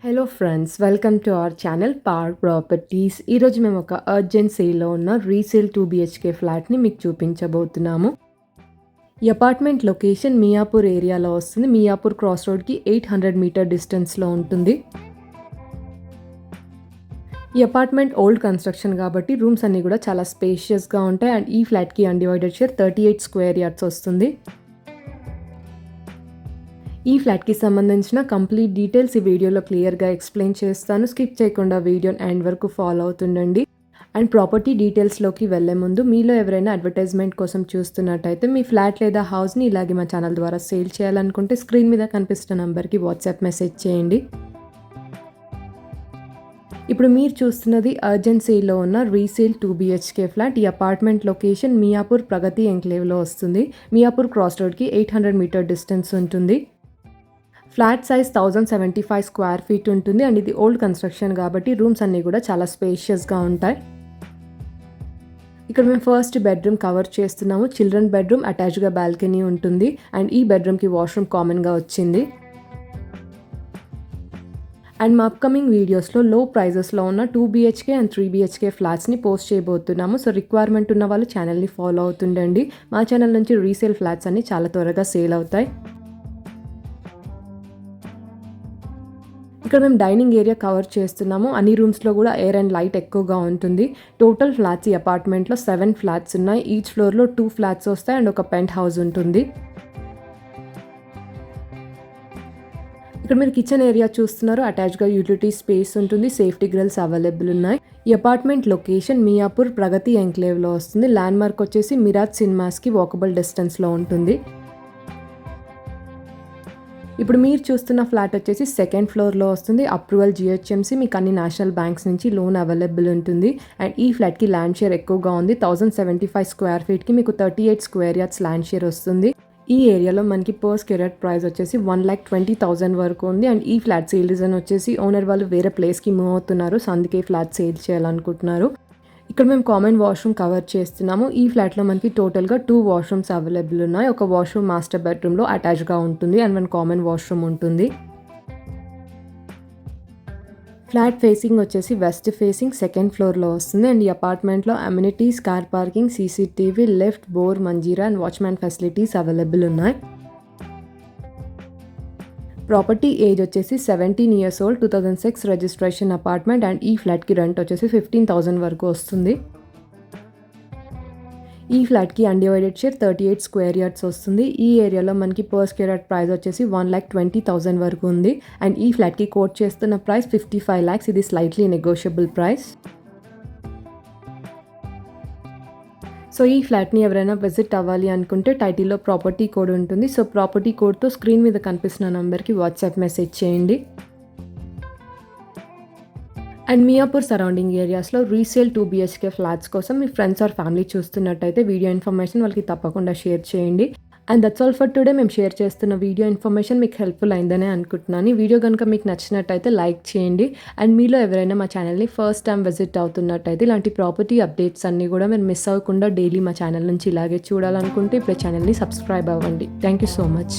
Hello friends, welcome to our channel power properties. ఈరోజు మేము ఒక అర్జెంట్ సేల్లో ఉన్న రీసేల్ 2 BHK ఫ్లాట్ని మీకు చూపించబోతున్నాము. ఈ అపార్ట్మెంట్ లొకేషన్ మియాపూర్ ఏరియాలో వస్తుంది. మియాపూర్ క్రాస్ రోడ్కి 800 మీటర్ డిస్టెన్స్లో ఉంటుంది. ఈ అపార్ట్మెంట్ ఓల్డ్ కన్స్ట్రక్షన్ కాబట్టి రూమ్స్ అన్నీ కూడా చాలా స్పేషియస్గా ఉంటాయి. అండ్ ఈ ఫ్లాట్కి అన్డివైడెడ్ షేర్ 38 స్క్వేర్ యార్డ్స్ వస్తుంది. ఈ ఫ్లాట్కి సంబంధించిన కంప్లీట్ డీటెయిల్స్ ఈ వీడియోలో క్లియర్గా ఎక్స్ప్లెయిన్ చేస్తాను. స్కిప్ చేయకుండా వీడియోని ఎండ్ వరకు ఫాలో అవుతుండండి. అండ్ ప్రాపర్టీ డీటెయిల్స్లోకి వెళ్లే ముందు మీలో ఎవరైనా అడ్వర్టైజ్మెంట్ కోసం చూస్తున్నట్టయితే మీ ఫ్లాట్ లేదా హౌస్ని ఇలాగే మా ఛానల్ ద్వారా సేల్ చేయాలనుకుంటే స్క్రీన్ మీద కనిపిస్తున్న నెంబర్కి వాట్సాప్ మెసేజ్ చేయండి. ఇప్పుడు మీరు చూస్తున్నది అర్జెంట్ సేల్లో ఉన్న రీసేల్ 2 BHK ఫ్లాట్. ఈ అపార్ట్మెంట్ లొకేషన్ మియాపూర్ ప్రగతి ఎంక్లేవ్లో వస్తుంది. మియాపూర్ క్రాస్ రోడ్కి 800 మీటర్ డిస్టెన్స్ ఉంటుంది. ఫ్లాట్ సైజ్ 1075 స్క్వేర్ ఫీట్ ఉంటుంది. అండ్ ఇది ఓల్డ్ కన్స్ట్రక్షన్ కాబట్టి రూమ్స్ అన్నీ కూడా చాలా స్పేషియస్గా ఉంటాయి. ఇక్కడ మేము ఫస్ట్ బెడ్రూమ్ కవర్ చేస్తున్నాము. చిల్డ్రన్ బెడ్రూమ్, అటాచ్డ్గా బాల్కనీ ఉంటుంది. అండ్ ఈ బెడ్రూమ్కి వాష్రూమ్ కామన్గా వచ్చింది. అండ్ మా అప్కమింగ్ వీడియోస్లో లో ప్రైజెస్లో ఉన్న 2 BHK అండ్ 3 BHK ఫ్లాట్స్ని పోస్ట్ చేయబోతున్నాము. సో రిక్వైర్మెంట్ ఉన్న వాళ్ళు ఛానల్ని ఫాలో అవుతుండండి. మా ఛానల్ నుంచి రీసేల్ ఫ్లాట్స్ అన్ని చాలా త్వరగా సేల్ అవుతాయి. ఇక్కడ మేము డైనింగ్ ఏరియా కవర్ చేస్తున్నాము. అన్ని రూమ్స్లో కూడా ఎయిర్ అండ్ లైట్ ఎక్కువగా ఉంటుంది. టోటల్ ఫ్లాట్స్ ఈ అపార్ట్మెంట్లో 7 ఫ్లాట్స్ ఉన్నాయి. ఈచ్ ఫ్లోర్లో 2 ఫ్లాట్స్ వస్తాయి అండ్ ఒక పెంట్ హౌస్ ఉంటుంది. ఇక్కడ మీరు కిచెన్ ఏరియా చూస్తున్నారు. అటాచ్గా యూటిలిటీ స్పేస్ ఉంటుంది. సేఫ్టీ గ్రిల్స్ అవైలబుల్ ఉన్నాయి. ఈ అపార్ట్మెంట్ లొకేషన్ మియాపూర్ ప్రగతి ఎంక్లేవ్లో వస్తుంది. ల్యాండ్ మార్క్ వచ్చేసి మిరాజ్ సినిమాస్కి వాకబుల్ డిస్టెన్స్లో ఉంటుంది. ఇప్పుడు మీరు చూస్తున్న ఫ్లాట్ వచ్చేసి సెకండ్ ఫ్లోర్లో వస్తుంది. అప్రూవల్ GHMC, మీకు అన్ని నేషనల్ బ్యాంక్స్ నుంచి లోన్ అవైలబుల్ ఉంటుంది. అండ్ ఈ ఫ్లాట్కి ల్యాండ్ షేర్ ఎక్కువగా ఉంది. 1075 స్క్వేర్ ఫీట్కి మీకు 38 స్క్వేర్ యార్డ్స్ ల్యాండ్ షేర్ వస్తుంది. ఈ ఏరియాలో మనకి పర్ స్క్వేర్ యార్డ్ ప్రైస్ వచ్చేసి 1,20,000 వరకు ఉంది. అండ్ ఈ ఫ్లాట్ సేల్ రీజన్ వచ్చేసి ఓనర్ వాళ్ళు వేరే ప్లేస్కి మూవ్ అవుతున్నారు. సో అందుకే ఫ్లాట్ సేల్ చేయాలనుకుంటున్నారు. ఇక్కడ మేము కామన్ వాష్రూమ్ కవర్ చేస్తున్నాము. ఈ ఫ్లాట్లో మనకి టోటల్గా 2 వాష్రూమ్స్ అవైలబుల్ ఉన్నాయి. ఒక వాష్రూమ్ మాస్టర్ బెడ్రూమ్లో అటాచ్గా ఉంటుంది అండ్ 1 కామన్ వాష్రూమ్ ఉంటుంది. ఫ్లాట్ ఫేసింగ్ వచ్చేసి వెస్ట్ ఫేసింగ్ సెకండ్ ఫ్లోర్లో వస్తుంది. అండ్ ఈ అపార్ట్మెంట్లో amenities, car parking, CCTV, lift, bore, Manjeera and watchman facilities available ఉన్నాయి. ప్రాపర్టీ ఏజ్ వచ్చేసి 17 years old, 2006 registration apartment. And ఈ ఫ్లాట్కి రెంట్ వచ్చేసి 15,000 వరకు వస్తుంది. ఈ ఫ్లాట్కి అన్డివైడెడ్ షేర్ 38 స్క్వేర్ యార్డ్స్ వస్తుంది. ఈ ఏరియాలో మనకి పర్ స్క్వేర్ యార్డ్ ప్రైస్ వచ్చేసి 1,20,000 వరకు ఉంది. అండ్ ఈ ఫ్లాట్కి కోట్ చేస్తున్న ప్రైస్ 55 lakhs. ఇది స్లైట్లీ నెగోషియబుల్ ప్రైస్. సో ఈ ఫ్లాట్ని ఎవరైనా విజిట్ అవ్వాలి అనుకుంటే టైటిల్లో ప్రాపర్టీ కోడ్ ఉంటుంది. సో ప్రాపర్టీ కోడ్తో స్క్రీన్ మీద కనిపిస్తున్న నెంబర్కి వాట్సాప్ మెసేజ్ చేయండి. అండ్ మియాపూర్ సరౌండింగ్ ఏరియాస్లో రీసేల్ 2 BHK ఫ్లాట్స్ కోసం మీ ఫ్రెండ్స్ ఆర్ ఫ్యామిలీ చూస్తున్నట్టయితే వీడియో ఇన్ఫర్మేషన్ వాళ్ళకి తప్పకుండా షేర్ చేయండి. And that's all for today. మేము షేర్ చేస్తున్న వీడియో ఇన్ఫర్మేషన్ మీకు హెల్ప్ఫుల్ అయిందనే అనుకుంటున్నాను. ఈ వీడియో కనుక మీకు నచ్చినట్టయితే లైక్ చేయండి. అండ్ మీలో ఎవరైనా మా ఛానల్ని ఫస్ట్ టైం విజిట్ అవుతున్నట్టయితే ఇలాంటి ప్రాపర్టీ అప్డేట్స్ అన్నీ కూడా మీరు మిస్ అవ్వకుండా డైలీ మా ఛానల్ నుంచి ఇలాగే చూడాలనుకుంటే ఇప్పుడు ఛానల్ని సబ్స్క్రైబ్ అవ్వండి. Thank you so much.